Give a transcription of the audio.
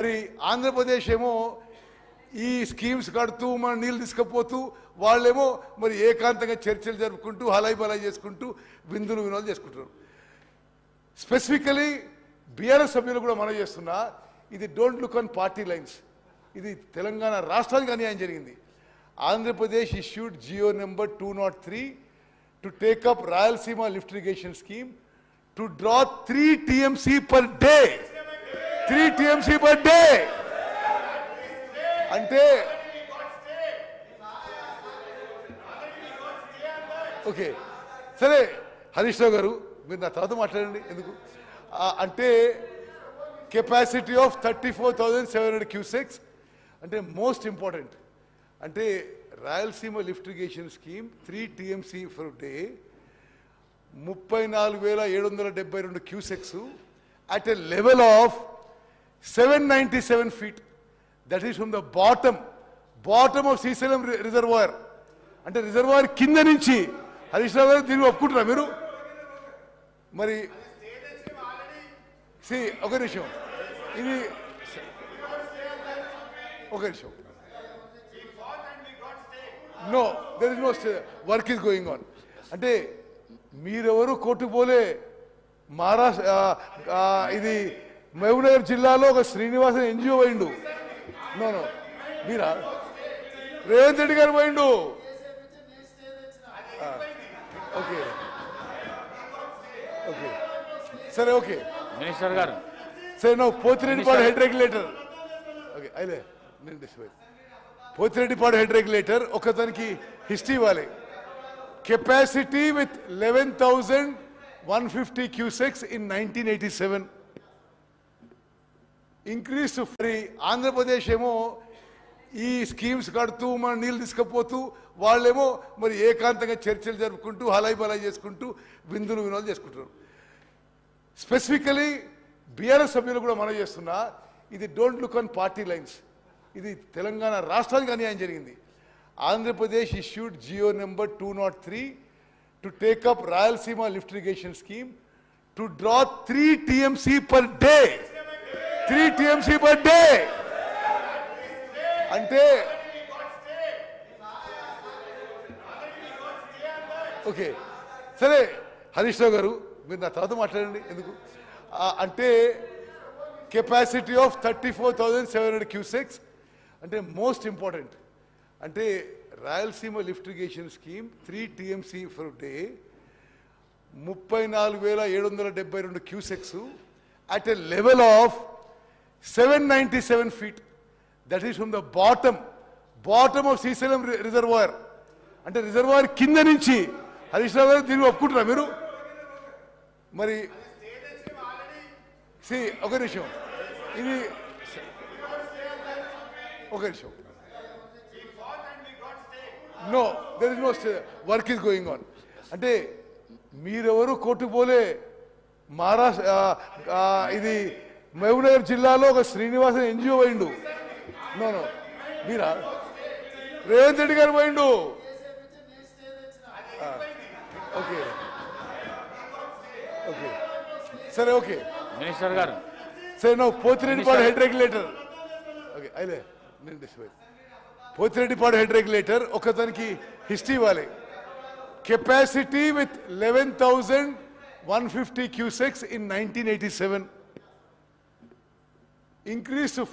మరి ఆంధ్రప్రదేశ్ ఏమో ఈ స్కీమ్స్ కడుతూ మన నీళ్ళు తీసుకుపోతూ వాళ్ళేమో మరి ఏకాంతంగా చర్చలు జరుపుకుంటూ హలాయి బలాయి చేసుకుంటూ విందులు వినోదాలు చేసుకుంటారు. స్పెసిఫికలీ బీఆర్ఎస్ సభ్యులు కూడా మనం చేస్తున్నా, ఇది don't look on party lines. ఇది తెలంగాణ రాష్ట్రానికి అన్యాయం జరిగింది. Andhra Pradesh issued GO number 203 to take up Rayalaseema lift irrigation scheme to draw 3 TMC per day. 3 TMC per day. అంటే ఓకే సరే, హరీష్ రావు గారు మీరు నా తర్వాత మాట్లాడండి. ఎందుకు అంటే కెపాసిటీ ఆఫ్ 34,700 క్యూసెక్స్ అంటే మోస్ట్ ఇంపార్టెంట్. అంటే Rayalaseema lift irrigation scheme 3 TMC for day 34,772 cusecs at a level of 797 feet. That is from the bottom of Srisalam reservoir. అంటే రిజర్వాయర్ కింద నుంచి. హరీష్ రావు గారు దీన్ని ఒప్పుకుంటారా మీరు? మరి ఒక నిమిషం, ఇది ఒక నిమిషం. No, there is no work is going on. అంటే మీరెవరు కోర్టుకు పోలే. మహారాష్ట్ర ఇది మహబూబ్నగర్ జిల్లాలో ఒక శ్రీనివాసన్ NGO పోయిండు. నో మీరా? రేవంత్ రెడ్డి గారు పోయిండు. ఓకే ఓకే సరే, ఓకే మినిస్టర్ గారు సరే. No Pothireddypadu head regulator. Okay అయితే నేను పోతిరెడ్డిపాడు హెడ్ రెగ్యులేటర్ ఒకతనికి హిస్టరీ ఇవ్వాలి. Capacity with 11,150 cusecs in 1987. Increase to free. Andhra Pradesh ఏమో ఈ స్కీమ్స్ కడుతూ మన నీళ్ళు తీసుకుపోతూ వాళ్ళేమో మరి ఏకాంతంగా చర్చలు జరుపుకుంటూ హలాయి బలాయి చేసుకుంటూ విందులు వినోదాలు చేసుకుంటారు. స్పెసిఫికలీ బీఆర్ఎస్ సభ్యులు కూడా మనం చేస్తున్నా, ఇది don't look on party lines. ఇది తెలంగాణ రాష్ట్రానికి అన్యాయం జరిగింది. Andhra Pradesh issued GO number 203 to take up Rayalaseema lift irrigation scheme to draw 3 TMC per day. 3 TMC per day. అంటే ఓకే సరే, హరీష్ రావు గారు మీరు నా తర్వాత మాట్లాడండి. ఎందుకు అంటే కెపాసిటీ ఆఫ్ 34,700 క్యూసెక్స్ అంటే మోస్ట్ ఇంపార్టెంట్. అంటే Rayalaseema lift irrigation scheme 3 TMC for day 34,772 cusecs at a level of 797 feet. That is from the bottom of Srisalam reservoir. అంటే రిజర్వాయర్ కింద నుంచి. హరీష్ రావు గారు దీన్ని ఒప్పుకుంటారా మీరు? మరి ఒక నిమిషం, ఇది ఒక నిమిషం. No, there is no work is going on. అంటే మీరెవరు కోర్టుకు పోలే. మహారాష్ట్ర ఇది మహబూబ్నగర్ జిల్లాలో ఒక శ్రీనివాసన్ NGO పోయిండు. నో మీరా? రేవంత్ రెడ్డి గారు పోయిండు. ఓకే ఓకే సరే, ఓకే మినిస్టర్ గారు సరే. No Pothireddypadu head regulator. Okay అయితే నేను పోతిరెడ్డిపాడు హెడ్ రెగ్యులేటర్ ఒకతనికి హిస్టరీ ఇవ్వాలి. Capacity with 11,150 cusecs in 1987. Increase to